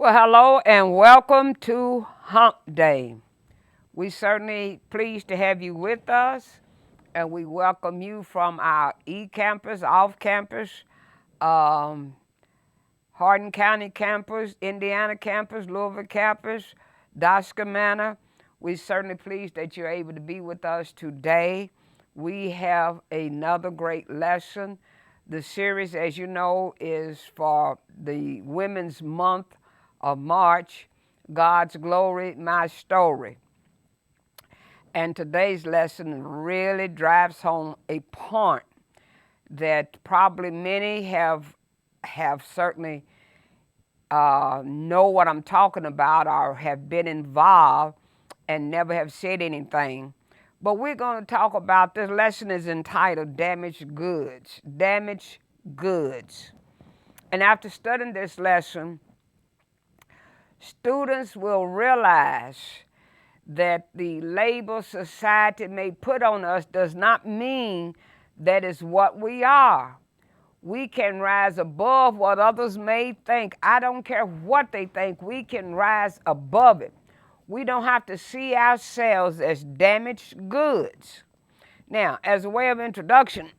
Well, hello and welcome to Hump Day. We certainly pleased to have you with us, and we welcome you from our campus, off campus, um, Hardin County campus, Indiana campus, Louisville campus, Dosca Manor. We're certainly pleased that you're able to be with us today. We have another great lesson. The series, as you know, is for the Women's Month of March, God's Glory, My Story. And today's lesson really drives home a point that probably many have certainly know what I'm talking about or have been involved and never have said anything. But we're going to talk about this lesson is entitled Damaged Goods. Damaged Goods. And after studying this lesson, students will realize that the label society may put on us does not mean that is what we are. We can rise above what others may think. I don't care what they think, we can rise above it. We don't have to see ourselves as damaged goods. Now, as a way of introduction,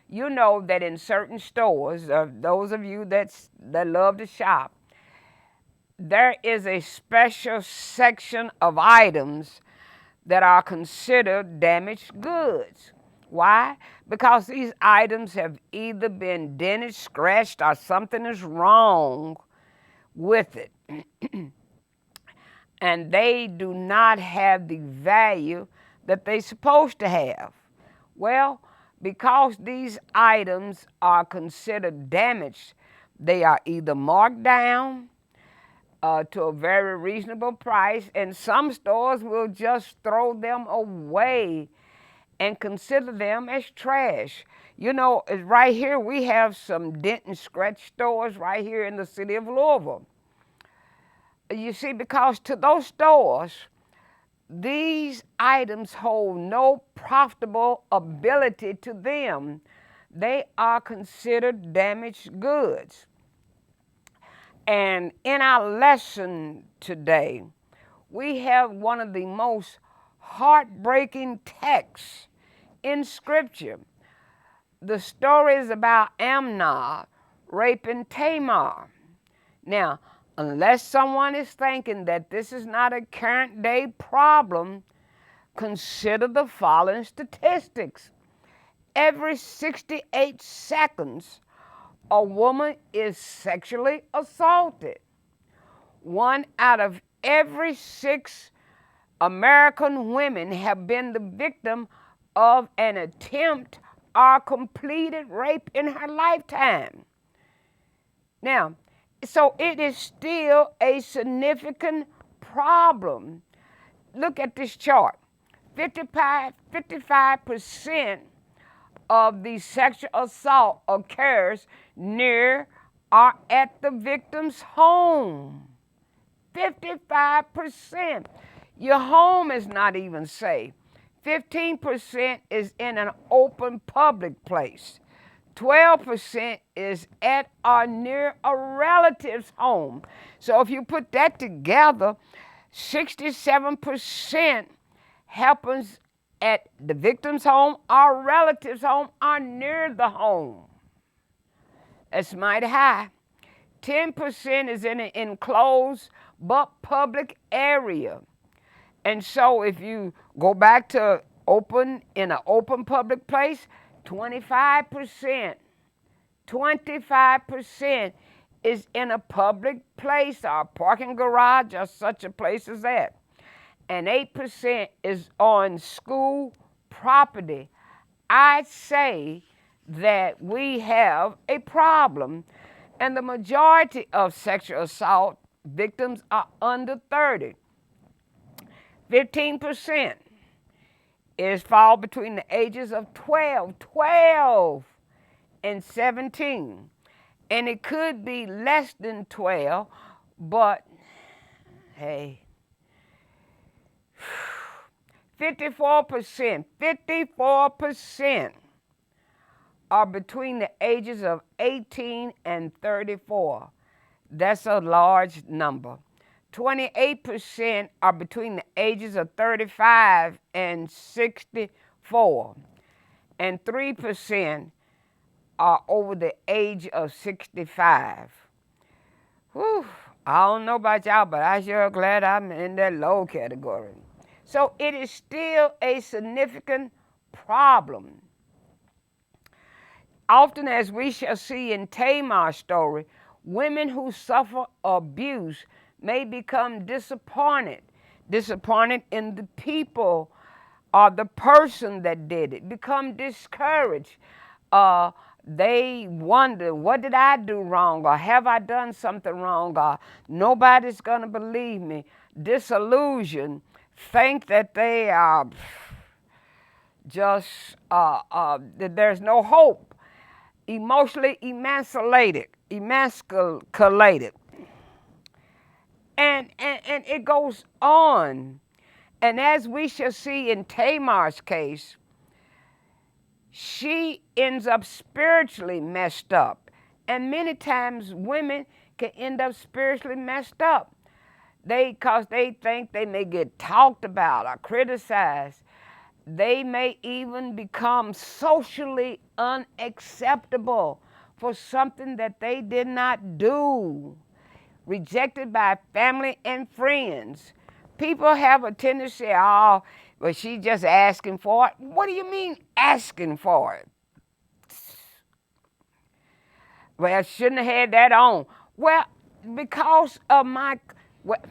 you know that in certain stores, those of you that love to shop, there is a special section of items that are considered damaged goods. Why? Because these items have either been dented, scratched, or something is wrong with it. And they do not have the value that they're supposed to have. Well, because these items are considered damaged, they are either marked down to a very reasonable price, and some stores will just throw them away and consider them as trash. You know, right here we have some dent and scratch stores right here in the city of Louisville. You see, because to those stores, these items hold no profitable ability to them. They are considered damaged goods. And in our lesson today, we have one of the most heartbreaking texts in Scripture. The story is about Amnon raping Tamar. Now, unless someone is thinking that this is not a current day problem, consider the following statistics. Every 68 seconds, a woman is sexually assaulted. 1 out of every 6 American women have been the victim of an attempt or completed rape in her lifetime. Now, so it is still a significant problem. Look at this chart. 55% of the sexual assault occurs near or at the victim's home. 55%. Your home is not even safe. 15% is in an open public place. 12% is at or near a relative's home. So if you put that together, 67% happens at the victim's home or relative's home or near the home. That's mighty high. 10% is in an enclosed but public area. And so if you go back to open in an open public place, 25% is in a public place or a parking garage or such a place as that. And 8% is on school property. I'd say that we have a problem, and the majority of sexual assault victims are under 30. 15% is fall between the ages of 12 and 17. And it could be less than 12, but hey, 54% are between the ages of 18 and 34. That's a large number. 28% are between the ages of 35 and 64, and 3% are over the age of 65. Whew, I don't know about y'all, but I sure glad I'm in that low category. So it is still a significant problem. Often, as we shall see in Tamar's story, women who suffer abuse may become disappointed in the people or the person that did it, become discouraged. Uh, they wonder, what did I do wrong? Or have I done something wrong? Or nobody's going to believe me. Disillusioned, think that they are just, that there's no hope. Emotionally emasculated. And it goes on. And as we shall see in Tamar's case, she ends up spiritually messed up. And many times women can end up spiritually messed up. Because they think they may get talked about or criticized. They may even become socially unacceptable for something that they did not do. Rejected by family and friends. People have a tendency, oh, well, she's just asking for it. What do you mean asking for it? Well, I shouldn't have had that on. Well, because of my, well,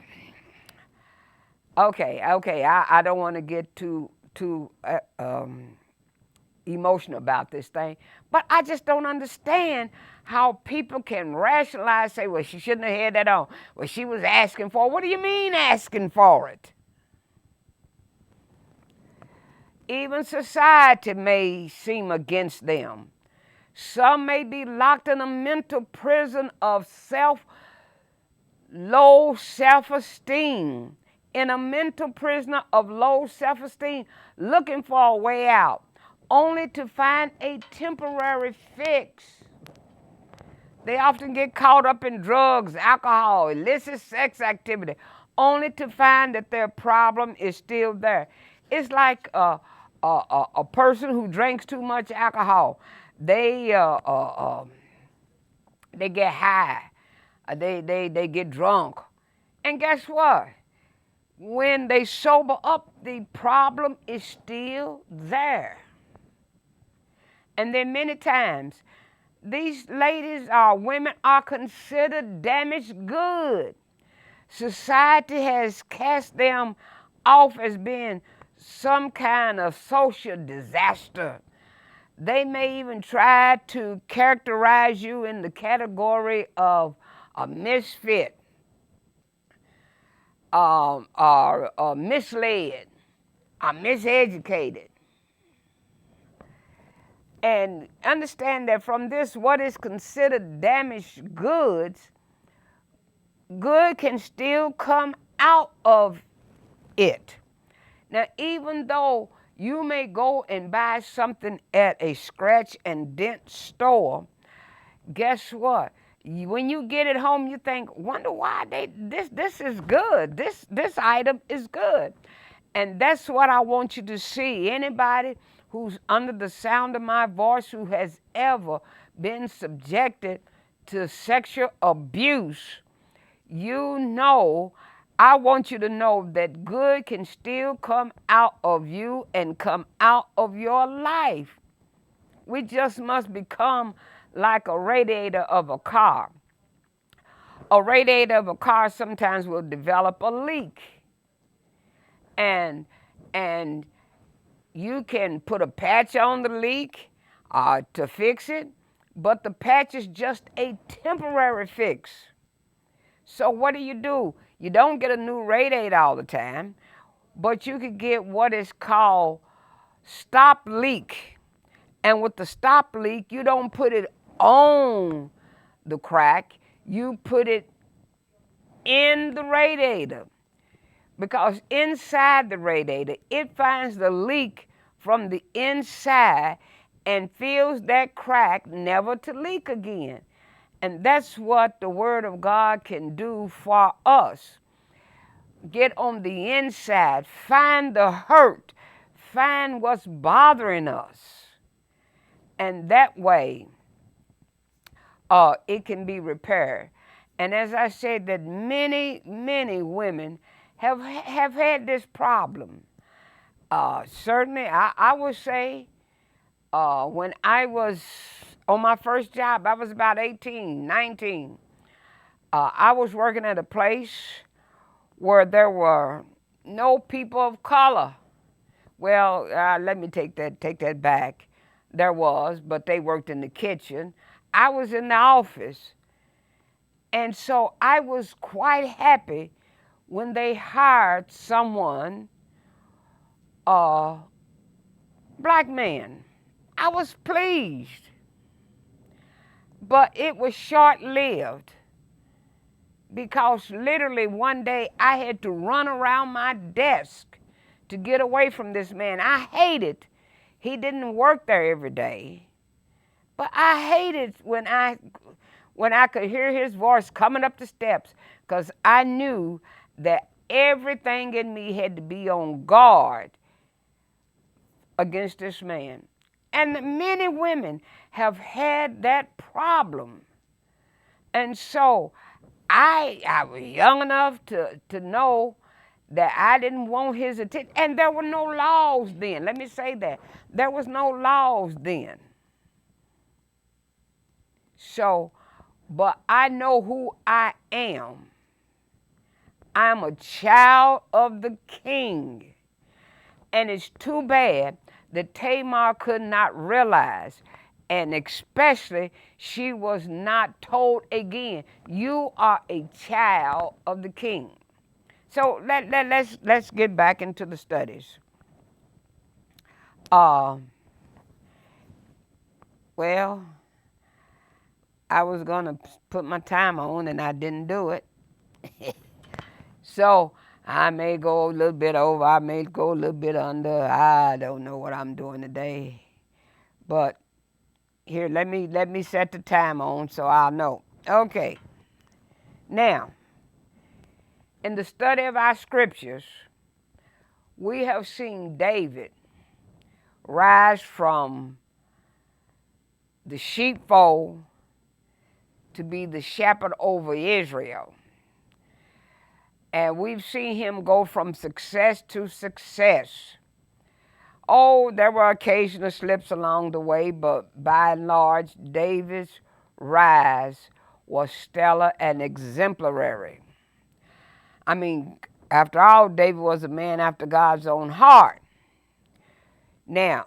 okay, I don't want to get too emotional about this thing, but I just don't understand how people can rationalize, say, well, she shouldn't have had that on. Well, she was asking for it. What do you mean asking for it? Even society may seem against them. Some may be locked in a mental prison of low self-esteem, in a mental prisoner of low self-esteem, looking for a way out, only to find a temporary fix. They often get caught up in drugs, alcohol, illicit sex activity, only to find that their problem is still there. It's like a person who drinks too much alcohol. They get high, they get drunk, and guess what? When they sober up, the problem is still there. And then many times, these ladies or women are considered damaged goods. Society has cast them off as being some kind of social disaster. They may even try to characterize you in the category of a misfit, or misled, or miseducated. And understand that from this, what is considered damaged goods, good can still come out of it. Now, even though you may go and buy something at a scratch and dent store, guess what? When you get it home, you think, wonder why this is good. This item is good. And that's what I want you to see. Anybody who's under the sound of my voice who has ever been subjected to sexual abuse, I want you to know that good can still come out of you and come out of your life. We just must become like a radiator of a car. A radiator of a car sometimes will develop a leak. And you can put a patch on the leak to fix it, but the patch is just a temporary fix. So what do? You don't get a new radiator all the time, but you could get what is called stop leak. And with the stop leak, you don't put it on the crack, you put it in the radiator. Because inside the radiator, it finds the leak from the inside and fills that crack never to leak again. And that's what the Word of God can do for us. Get on the inside, find the hurt, find what's bothering us. And that way, it can be repaired. And as I said, that many, many women have had this problem. Certainly, I would say when I was on my first job, I was about 18, 19. I was working at a place where there were no people of color. Well, let me take that back. There was, but they worked in the kitchen. I was in the office. And so I was quite happy when they hired someone, black man. I was pleased. But it was short-lived because literally one day I had to run around my desk to get away from this man. I hated. He didn't work there every day. But I hated when I could hear his voice coming up the steps, because I knew that everything in me had to be on guard against this man. And many women have had that problem. And so I was young enough to know that I didn't want his attention. And there were no laws then. Let me say that. There was no laws then. So, but I know who I am. I'm a child of the King. And it's too bad that Tamar could not realize, and especially she was not told again, you are a child of the King. So let's get back into the studies. Well, I was going to put my time on and I didn't do it. So I may go a little bit over, I may go a little bit under. I don't know what I'm doing today. But here, let me set the time on so I'll know. Okay. Now, in the study of our scriptures, we have seen David rise from the sheepfold to be the shepherd over Israel. And we've seen him go from success to success. Oh, there were occasional slips along the way, but by and large, David's rise was stellar and exemplary. I mean, after all, David was a man after God's own heart. Now,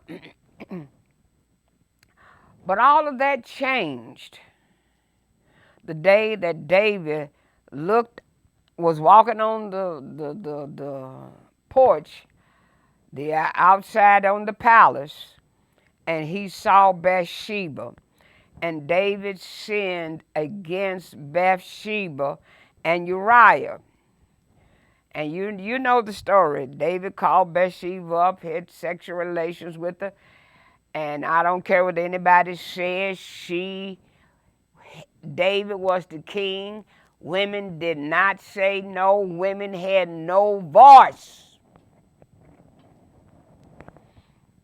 but all of that changed the day that David was walking on the porch, the outside on the palace, and he saw Bathsheba. And David sinned against Bathsheba and Uriah. And you know the story. David called Bathsheba up, had sexual relations with her. And I don't care what anybody says, David was the king. Women did not say no. Women had no voice.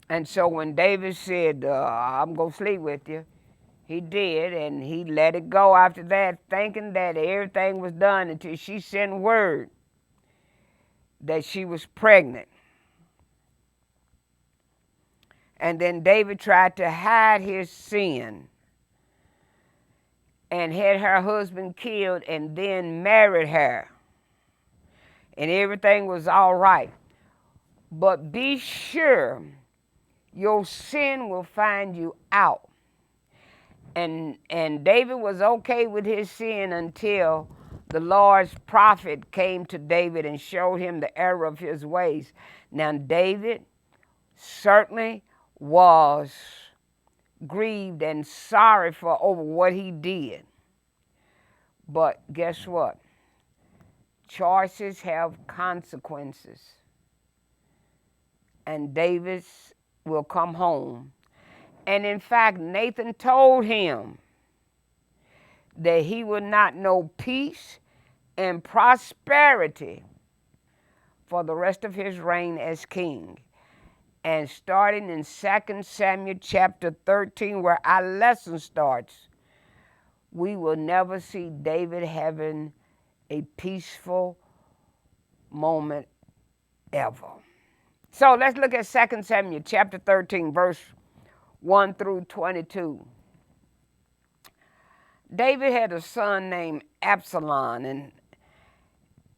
And so when David said, I'm going to sleep with you, he did, and he let it go after that, thinking that everything was done until she sent word that she was pregnant. And then David tried to hide his sin and had her husband killed and then married her. And everything was all right. But be sure your sin will find you out. And David was okay with his sin until the Lord's prophet came to David and showed him the error of his ways. Now, David certainly was grieved and sorry for over what he did. But guess what? Choices have consequences. And David will come home. And in fact, Nathan told him that he would not know peace and prosperity for the rest of his reign as king. And starting in 2 Samuel chapter 13, where our lesson starts, we will never see David having a peaceful moment ever. So let's look at 2 Samuel chapter 13, verse 1 through 22. David had a son named Absalom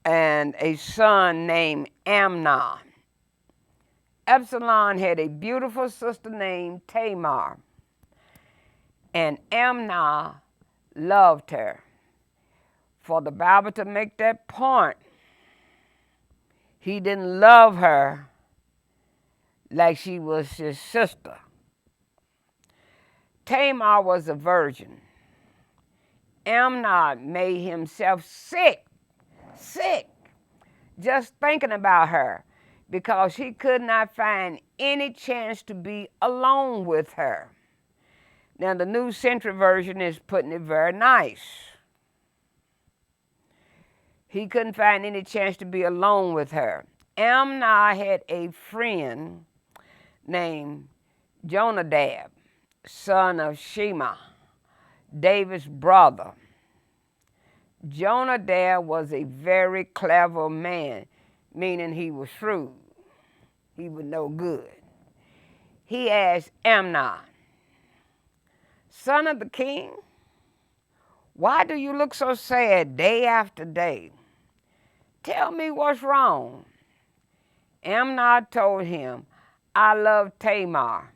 and a son named Amnon. Absalom had a beautiful sister named Tamar, and Amnon loved her. For the Bible to make that point, he didn't love her like she was his sister. Tamar was a virgin. Amnon made himself sick, just thinking about her, because he could not find any chance to be alone with her. Now, the New Century Version is putting it very nice. He couldn't find any chance to be alone with her. Amnon had a friend named Jonadab, son of Shema, David's brother. Jonadab was a very clever man, meaning he was shrewd. He would know good. He asked Amnon, son of the king, why do you look so sad day after day? Tell me what's wrong. Amnon told him, I love Tamar,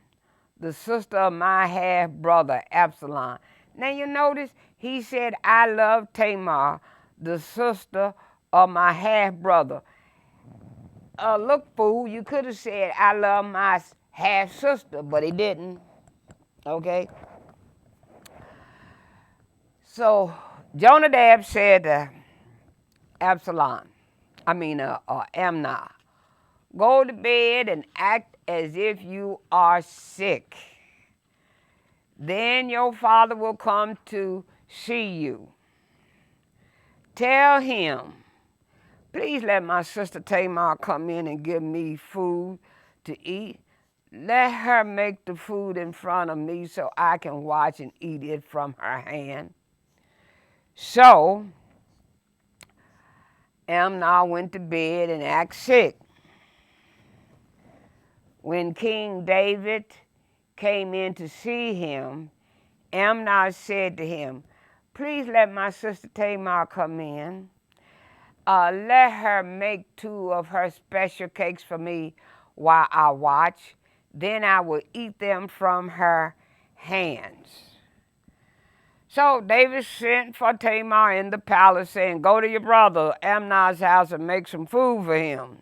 the sister of my half-brother Absalom. Now you notice he said, I love Tamar, the sister of my half-brother. Look, fool, you could have said, I love my half-sister, but he didn't. Okay? So Jonadab said to Amnon, go to bed and act as if you are sick. Then your father will come to see you. Tell him, please let my sister Tamar come in and give me food to eat. Let her make the food in front of me so I can watch and eat it from her hand. So Amnon went to bed and acted sick. When King David came in to see him, Amnon said to him, please let my sister Tamar come in. Let her make 2 of her special cakes for me while I watch. Then I will eat them from her hands. So David sent for Tamar in the palace, saying, go to your brother Amnon's house and make some food for him.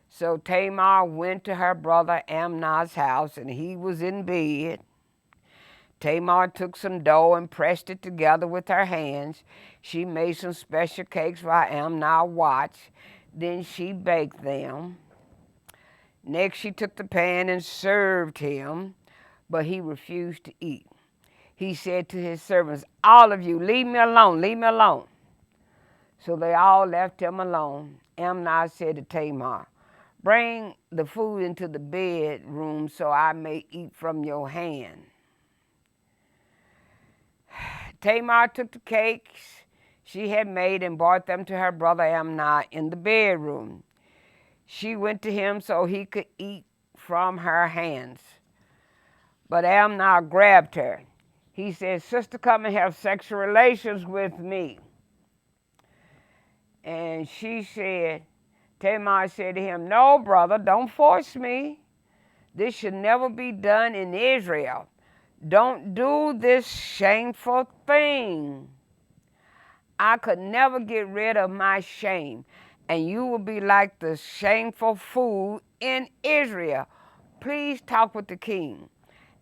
So Tamar went to her brother Amnon's house, and he was in bed. Tamar took some dough and pressed it together with her hands. She made some special cakes while Amnon watched. Then she baked them. Next, she took the pan and served him, but he refused to eat. He said to his servants, all of you, leave me alone, leave me alone. So they all left him alone. Amnon said to Tamar, bring the food into the bedroom so I may eat from your hand. Tamar took the cakes she had made and brought them to her brother Amnon in the bedroom. She went to him so he could eat from her hands. But Amnon grabbed her. He said, sister, come and have sexual relations with me. And Tamar said to him, no, brother, don't force me. This should never be done in Israel. Don't do this shameful thing. I could never get rid of my shame, and you will be like the shameful fool in Israel. Please talk with the king,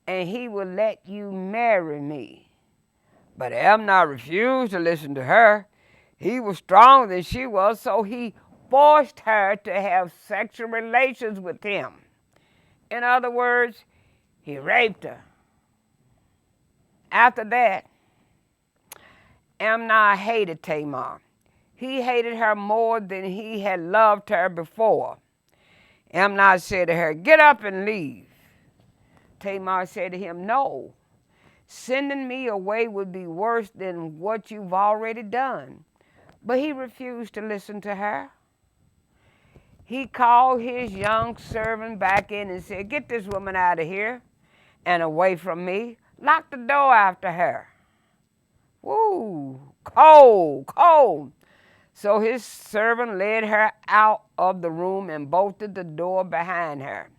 and he will let you marry me. But Amnon refused to listen to her. He was stronger than she was, so he forced her to have sexual relations with him. In other words, he raped her. After that, Amnon hated Tamar. He hated her more than he had loved her before. Amnon said to her, "Get up and leave." Tamar said to him, "No, sending me away would be worse than what you've already done." But he refused to listen to her. He called his young servant back in and said, "Get this woman out of here and away from me. Lock the door after her." Woo, cold, cold. So his servant led her out of the room and bolted the door behind her.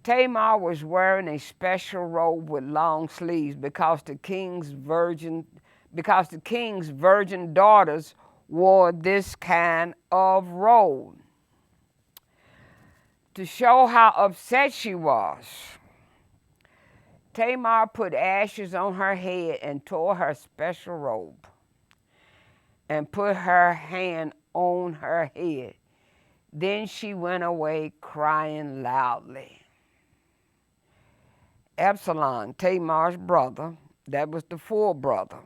Tamar was wearing a special robe with long sleeves because the king's virgin daughters wore this kind of robe. To show how upset she was, Tamar put ashes on her head and tore her special robe and put her hand on her head. Then she went away crying loudly. Absalom, Tamar's brother, that was the full brother.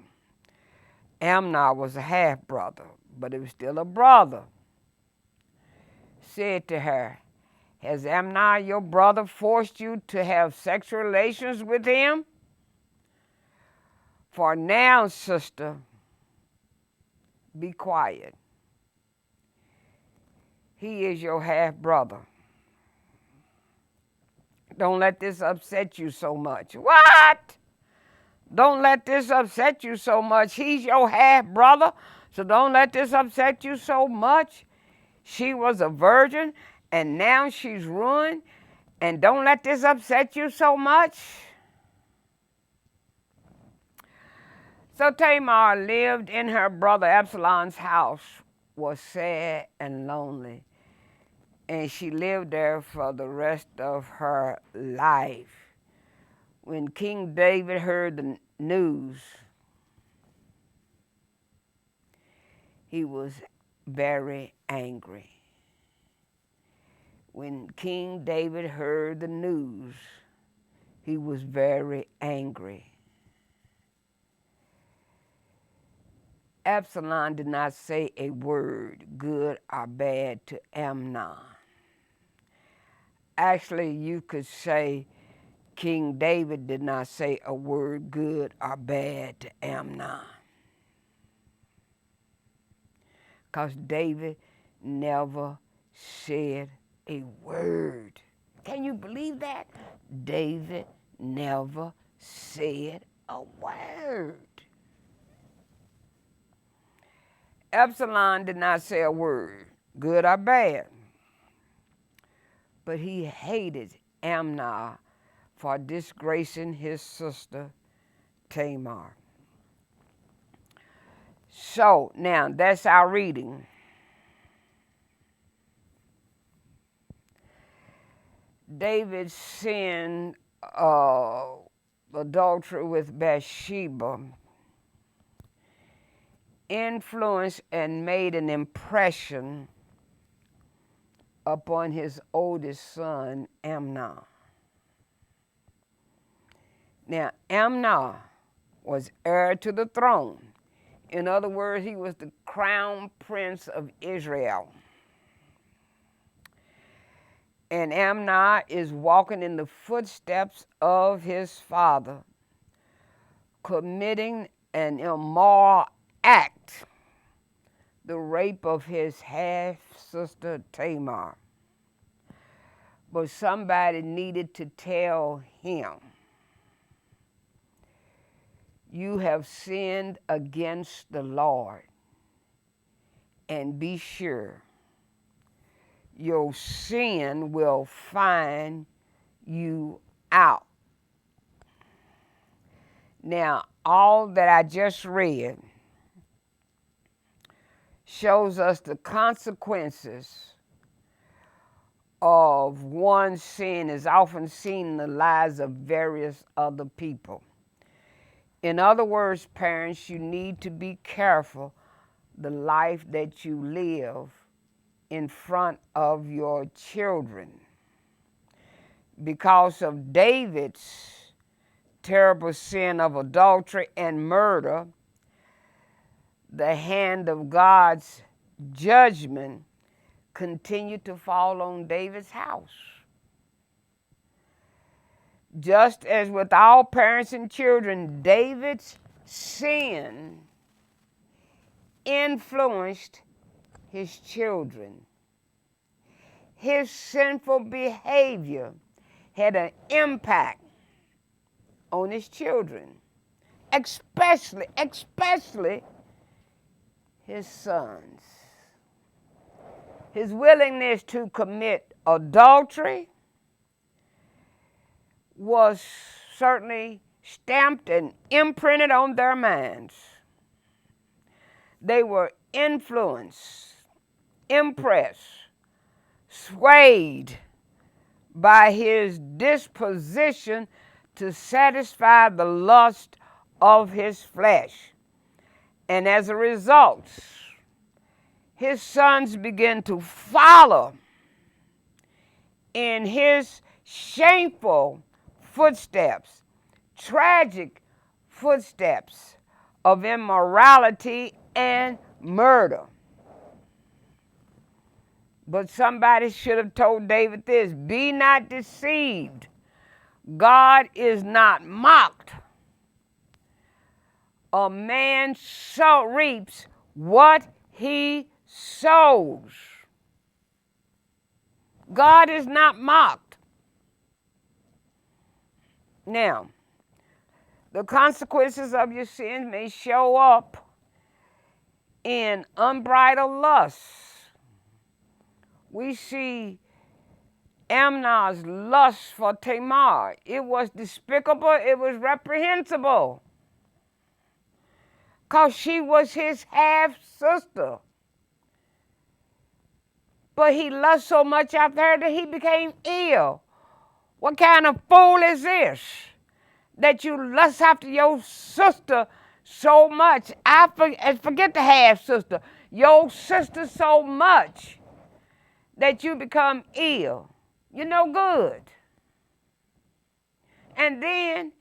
Amnon was a half brother, but it was still a brother, said to her, "Has Amnon, your brother, forced you to have sexual relations with him? For now, sister, be quiet. He is your half brother. Don't let this upset you so much." What? Don't let this upset you so much. He's your half brother, so don't let this upset you so much. She was a virgin, and now she's ruined, and don't let this upset you so much. So Tamar lived in her brother Absalom's house, was sad and lonely, and she lived there for the rest of her life. When King David heard the news, he was very angry. When King David heard the news, he was very angry. Absalom did not say a word, good or bad, to Amnon. Actually, you could say King David did not say a word good or bad to Amnon, because David never said a word. Can you believe that? David never said a word. Absalom did not say a word, good or bad, but he hated Amnon for disgracing his sister Tamar. So now that's our reading. David sinned adultery with Bathsheba, influenced and made an impression upon his oldest son, Amnon. Now, Amnon was heir to the throne. In other words, he was the crown prince of Israel. And Amnon is walking in the footsteps of his father, committing an immoral act, the rape of his half-sister Tamar. But somebody needed to tell him, "You have sinned against the Lord, and be sure your sin will find you out." Now, all that I just read shows us the consequences of one sin is often seen in the lives of various other people. In other words, parents, you need to be careful the life that you live in front of your children. Because of David's terrible sin of adultery and murder, the hand of God's judgment continued to fall on David's house. Just as with all parents and children, David's sin influenced his children. His sinful behavior had an impact on his children, especially his sons. His willingness to commit adultery was certainly stamped and imprinted on their minds. They were influenced, impressed, swayed by his disposition to satisfy the lust of his flesh. And as a result, his sons began to follow in his shameful footsteps, tragic footsteps of immorality and murder. But somebody should have told David this: be not deceived. God is not mocked. A man reaps what he sows. God is not mocked. Now, the consequences of your sins may show up in unbridled lusts. We see Amnon's lust for Tamar. It was despicable, it was reprehensible, because she was his half-sister. But he lusted so much after her that he became ill. What kind of fool is this, that you lust after your sister so much? Forget the half-sister. Your sister so much that you become ill. You're no good. And then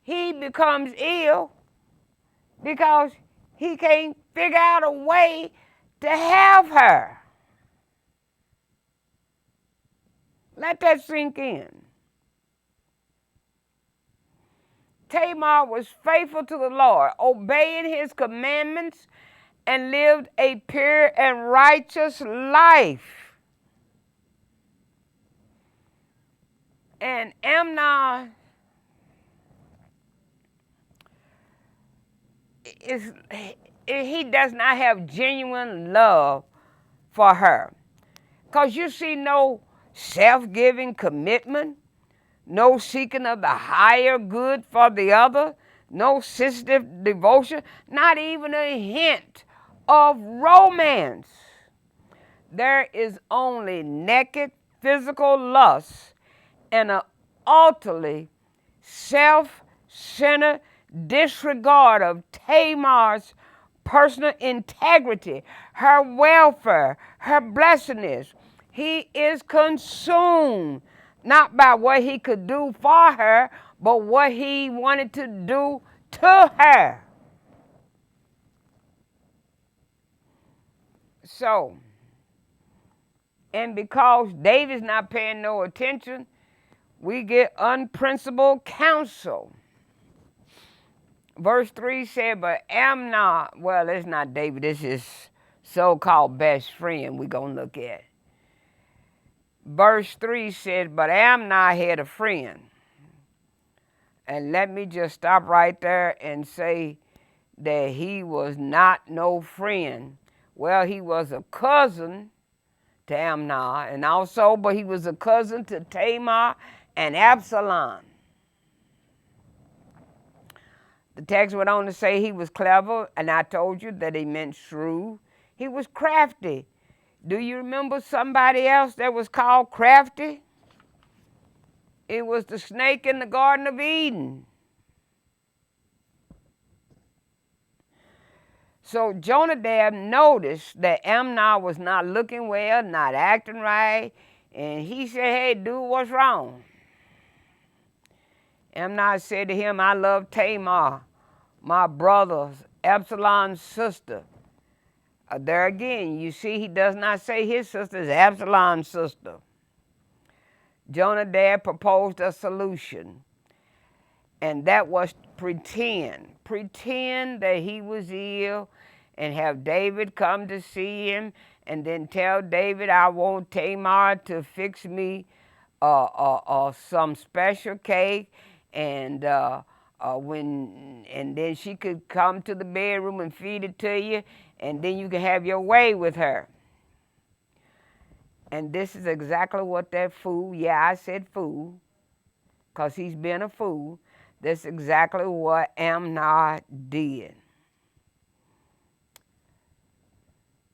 he becomes ill because he can't figure out a way to have her. Let that sink in. Tamar was faithful to the Lord, obeying his commandments, and lived a pure and righteous life. And Amnon he does not have genuine love for her, because you see no self-giving commitment, no seeking of the higher good for the other, no sensitive devotion, not even a hint of romance. There is only naked physical lust and an utterly self-centered disregard of Tamar's personal integrity, her welfare, her blessedness. He is consumed not by what he could do for her, but what he wanted to do to her. So, and because David's not paying no attention, we get unprincipled counsel. Verse 3 said, but Amnon, well, it's not David, it's his so-called best friend we're going to look at. Verse 3 says, but Amnon had a friend. And let me just stop right there and say that he was not no friend. Well, he was a cousin to Amnon, and also, but he was a cousin to Tamar and Absalom. The text went on to say he was clever, and I told you that he meant shrewd. He was crafty. Do you remember somebody else that was called crafty? It was the snake in the Garden of Eden. So Jonadab noticed that Amnon was not looking well, not acting right, and he said, hey, dude, what's wrong? Amnon said to him, I love Tamar, my brother's Absalom's sister. There again, you see, he does not say his sister is Absalom's sister. Jonadab proposed a solution, and that was pretend that he was ill, and have David come to see him, and then tell David, I want Tamar to fix me some special cake, and and then she could come to the bedroom and feed it to you, and then you can have your way with her. And this is exactly what that fool, yeah, I said fool, because he's been a fool. That's exactly what Amnon did.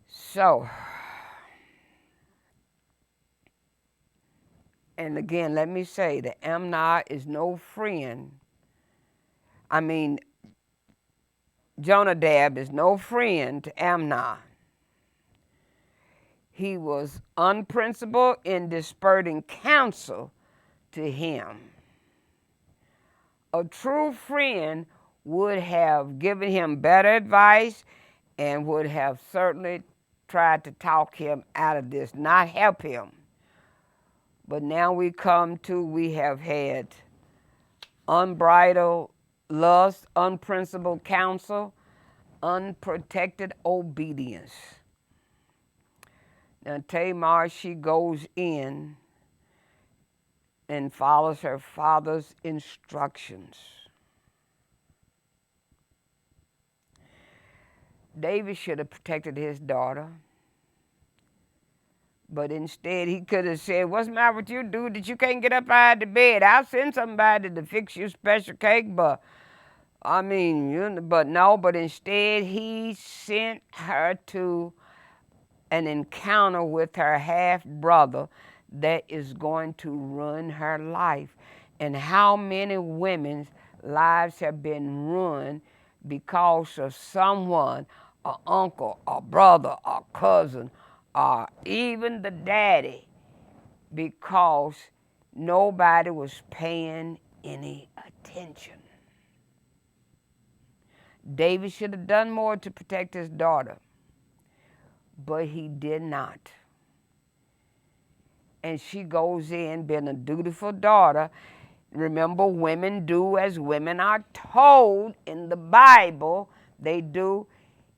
So, and again, let me say that Amnon is no friend. I mean, Jonadab is no friend to Amnon. He was unprincipled in dispersing counsel to him. A true friend would have given him better advice and would have certainly tried to talk him out of this, not help him. But now we have had unbridled lust, unprincipled counsel, unprotected obedience. Now Tamar, she goes in and follows her father's instructions. David should have protected his daughter, but instead he could have said, what's the matter with you, dude, that you can't get up out of the bed? I'll send somebody to fix you a special cake, but but instead he sent her to an encounter with her half-brother that is going to ruin her life. And how many women's lives have been ruined because of someone, an uncle, a brother, a cousin, or even the daddy, because nobody was paying any attention. David should have done more to protect his daughter, but he did not. And she goes in being a dutiful daughter. Remember, women do as women are told in the Bible. They do.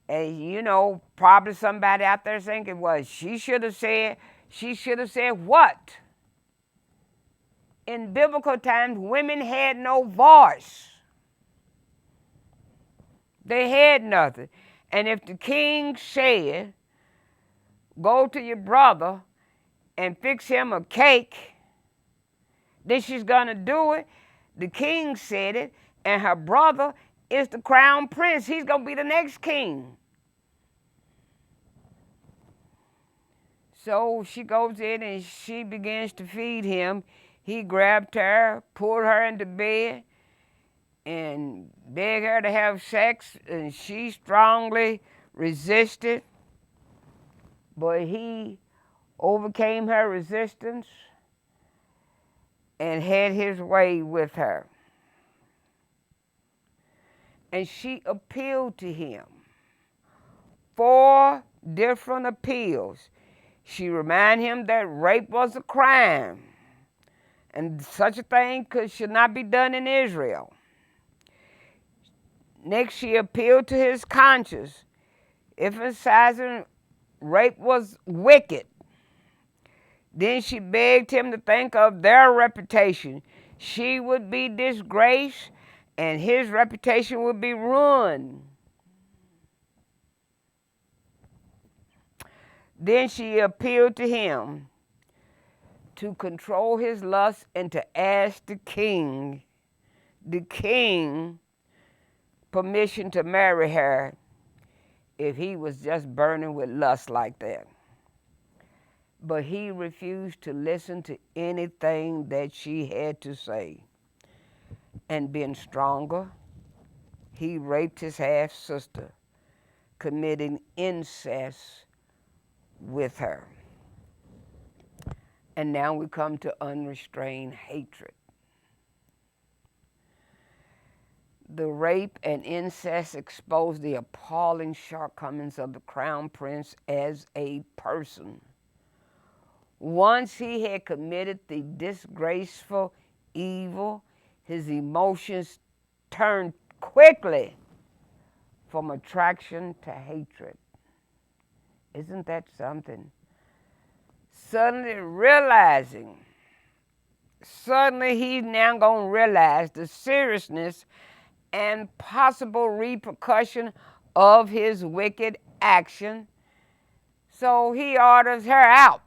And you know, probably somebody out there thinking, well, she should have said what? In biblical times, women had no voice. They had nothing. And if the king said, go to your brother and fix him a cake, then she's going to do it. The king said it, and her brother is the crown prince. He's going to be the next king. So she goes in and she begins to feed him. He grabbed her, pulled her into bed, and begged her to have sex, and she strongly resisted. But he overcame her resistance and had his way with her. And she appealed to him. 4 different appeals. She reminded him that rape was a crime, and such a thing should not be done in Israel. Next, she appealed to his conscience, emphasizing rape was wicked. Then she begged him to think of their reputation. She would be disgraced, and his reputation would be ruined. Then she appealed to him to control his lust and to ask the king permission to marry her if he was just burning with lust like that. But he refused to listen to anything that she had to say. And being stronger, he raped his half-sister, committing incest with her. And now we come to unrestrained hatred. The rape and incest exposed the appalling shortcomings of the crown prince as a person. Once he had committed the disgraceful evil, his emotions turned quickly from attraction to hatred. Isn't that something? Suddenly he's now going to realize the seriousness and possible repercussion of his wicked action. So he orders her out.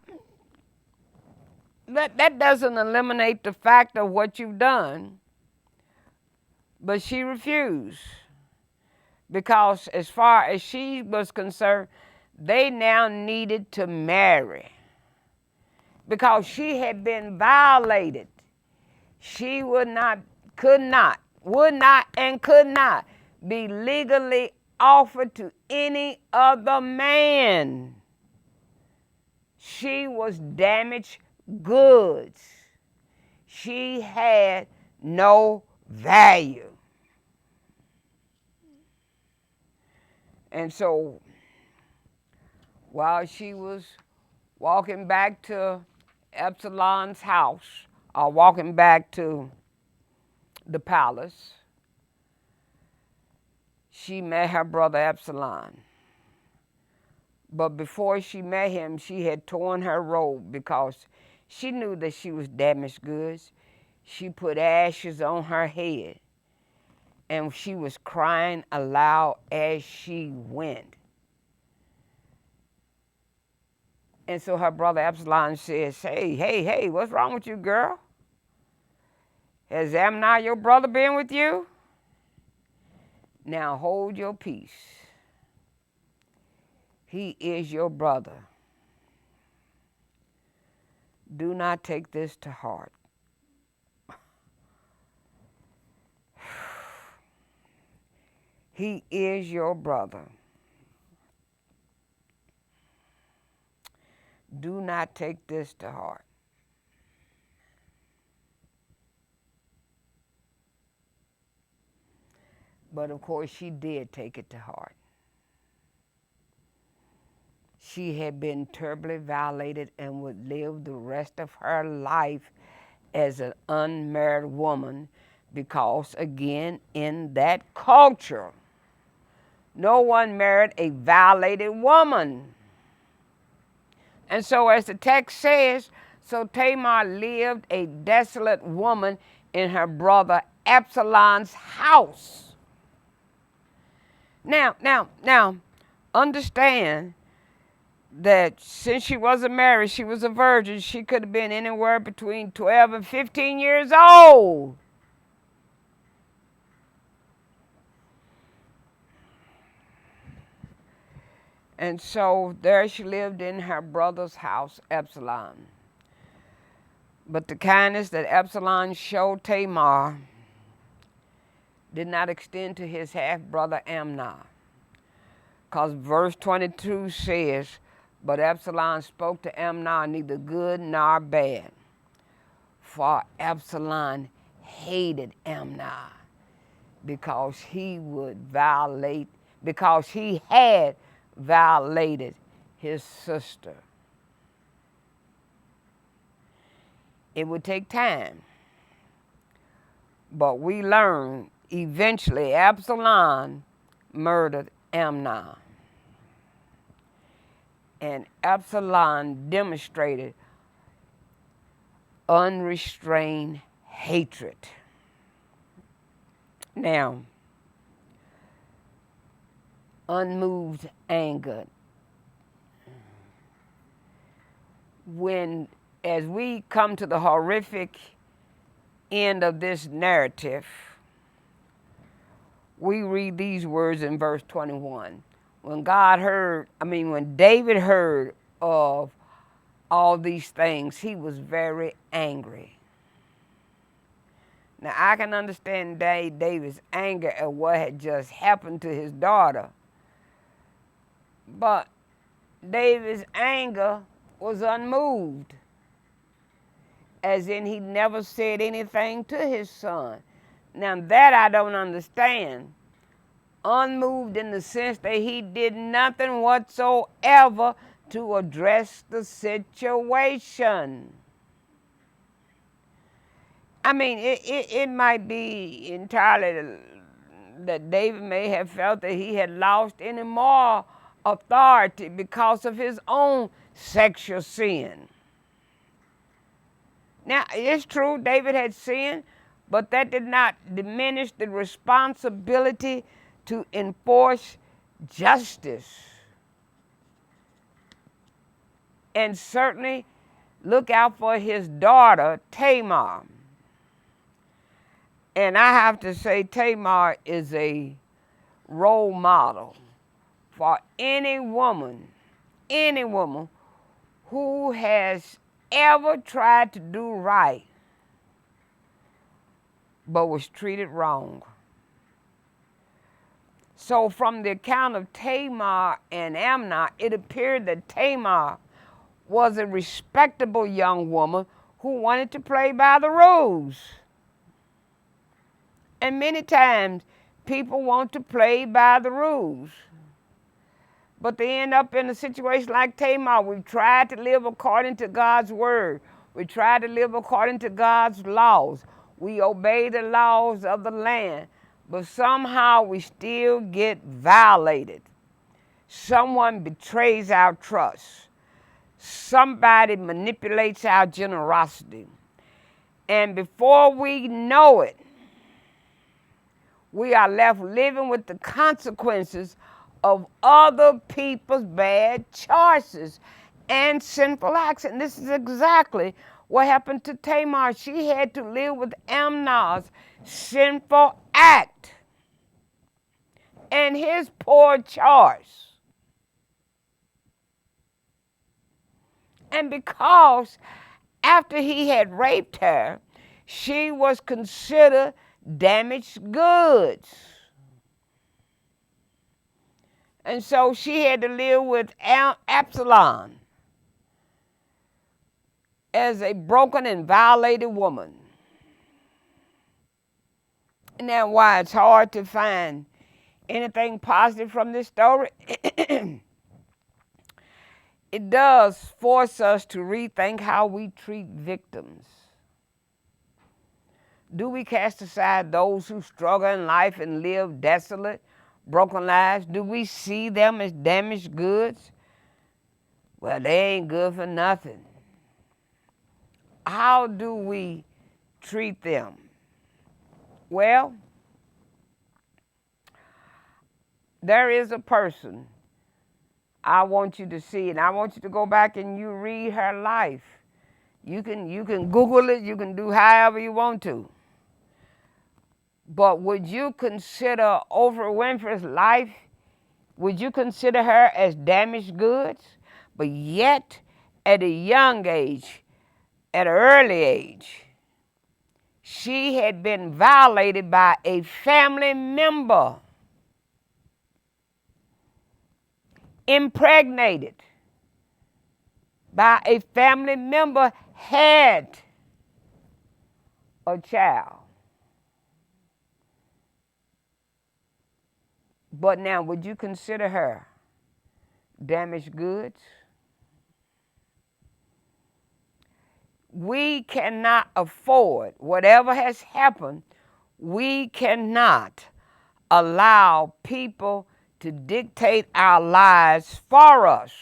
That doesn't eliminate the fact of what you've done, but she refused because as far as she was concerned, they now needed to marry because she had been violated. She would not, and could not be legally offered to any other man. She was damaged goods. She had no value. And so while she was walking back to Absalom's house, or walking back to the palace, she met her brother Absalom. But before she met him, she had torn her robe because she knew that she was damaged goods. She put ashes on her head, and she was crying aloud as she went. And so her brother Absalom says, hey, what's wrong with you, girl? Has Amnon, your brother, been with you? Now hold your peace. He is your brother. Do not take this to heart. He is your brother. Do not take this to heart. But of course, she did take it to heart. She had been terribly violated and would live the rest of her life as an unmarried woman because, again, in that culture, no one married a violated woman. And so as the text says, so Tamar lived a desolate woman in her brother Absalom's house. Now, understand that since she wasn't married, she was a virgin. She could have been anywhere between 12 and 15 years old. And so there she lived in her brother's house, Absalom. But the kindness that Absalom showed Tamar did not extend to his half-brother Amnon. Because verse 22 says, but Absalom spoke to Amnon neither good nor bad. For Absalom hated Amnon because he had violated his sister. It would take time. But we learn eventually Absalom murdered Amnon. And Absalom demonstrated unrestrained hatred. Now, unmoved anger. As we come to the horrific end of this narrative, we read these words in verse 21. When David heard of all these things, he was very angry. Now, I can understand David's anger at what had just happened to his daughter. But David's anger was unmoved, as in he never said anything to his son. Now that I don't understand. Unmoved in the sense that he did nothing whatsoever to address the situation. I mean, it might be entirely that David may have felt that he had lost any more authority because of his own sexual sin. Now, it's true, David had sinned, but that did not diminish the responsibility to enforce justice. And certainly look out for his daughter, Tamar. And I have to say, Tamar is a role model for any woman who has ever tried to do right but was treated wrong. So from the account of Tamar and Amnon, it appeared that Tamar was a respectable young woman who wanted to play by the rules. And many times people want to play by the rules, but they end up in a situation like Tamar. We've tried to live according to God's word. We tried to live according to God's laws. We obey the laws of the land, but somehow we still get violated. Someone betrays our trust. Somebody manipulates our generosity. And before we know it, we are left living with the consequences of other people's bad choices and sinful acts. And this is exactly what happened to Tamar. She had to live with Amnon's sinful act and his poor choice. And because after he had raped her, she was considered damaged goods. And so she had to live with Absalom as a broken and violated woman. And that's why it's hard to find anything positive from this story. It does force us to rethink how we treat victims. Do we cast aside those who struggle in life and live desolate, broken lives? Do we see them as damaged goods? Well, they ain't good for nothing. How do we treat them? Well, there is a person I want you to see, and I want you to go back and you read her life. You can Google it, you can do however you want to. But would you consider Oprah Winfrey's life, would you consider her as damaged goods? But yet, at a young age, at an early age, she had been violated by a family member, impregnated by a family member, had a child. But now, would you consider her damaged goods? We cannot afford, whatever has happened, we cannot allow people to dictate our lives for us.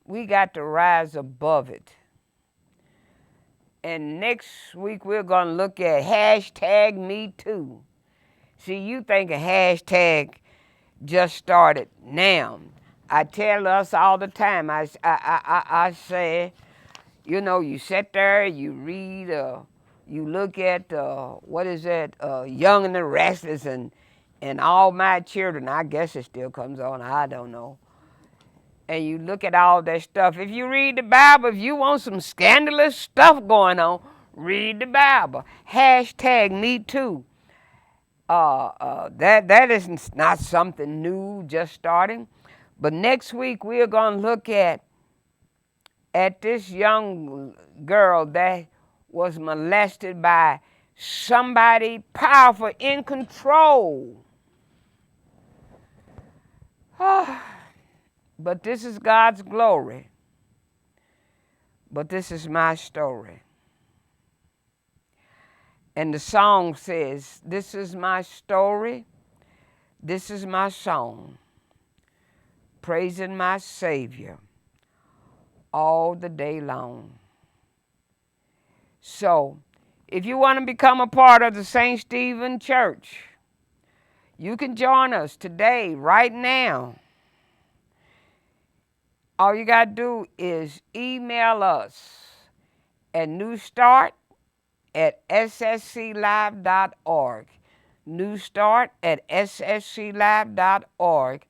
We got to rise above it. And next week we're going to look at hashtag Me Too. See, you think a hashtag just started now. I tell us all the time, I say, you know, you sit there, you read, you look at, what is that, Young and the Restless and All My Children. I guess it still comes on, I don't know. And you look at all that stuff. If you read the Bible, if you want some scandalous stuff going on, read the Bible. Hashtag Me Too. That is not something new, just starting. But next week we're going to look at this young girl that was molested by somebody powerful in control. But this is God's glory. But this is my story. And the song says, this is my story, this is my song, praising my Savior all the day long. So, if you want to become a part of the St. Stephen Church, you can join us today, right now. All you got to do is email us at newstart@ssclive.org. newstart@ssclive.org.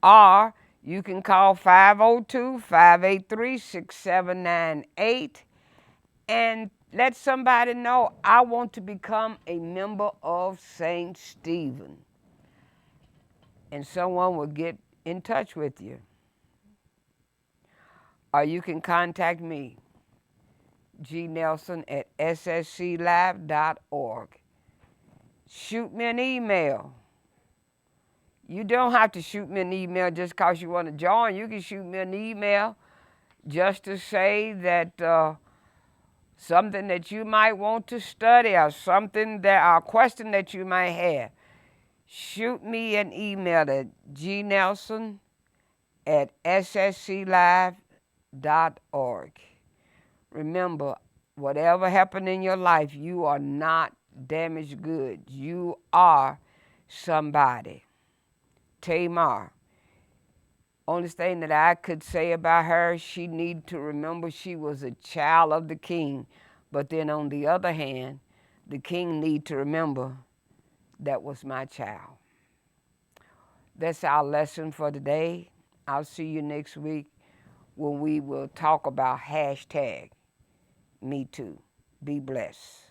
Or you can call 502-583-6798 and let somebody know, I want to become a member of St. Stephen. And someone will get in touch with you. Or you can contact me, gnelson@ssclive.org. Shoot me an email. You don't have to shoot me an email just because you want to join. You can shoot me an email just to say that something that you might want to study or something that a question that you might have. Shoot me an email at gnelson@ssclive.org. Remember, whatever happened in your life, you are not damaged goods. You are somebody. Tamar. Only thing that I could say about her, she needed to remember she was a child of the king. But then on the other hand, the king need to remember that was my child. That's our lesson for today. I'll see you next week when we will talk about #MeToo. Be blessed.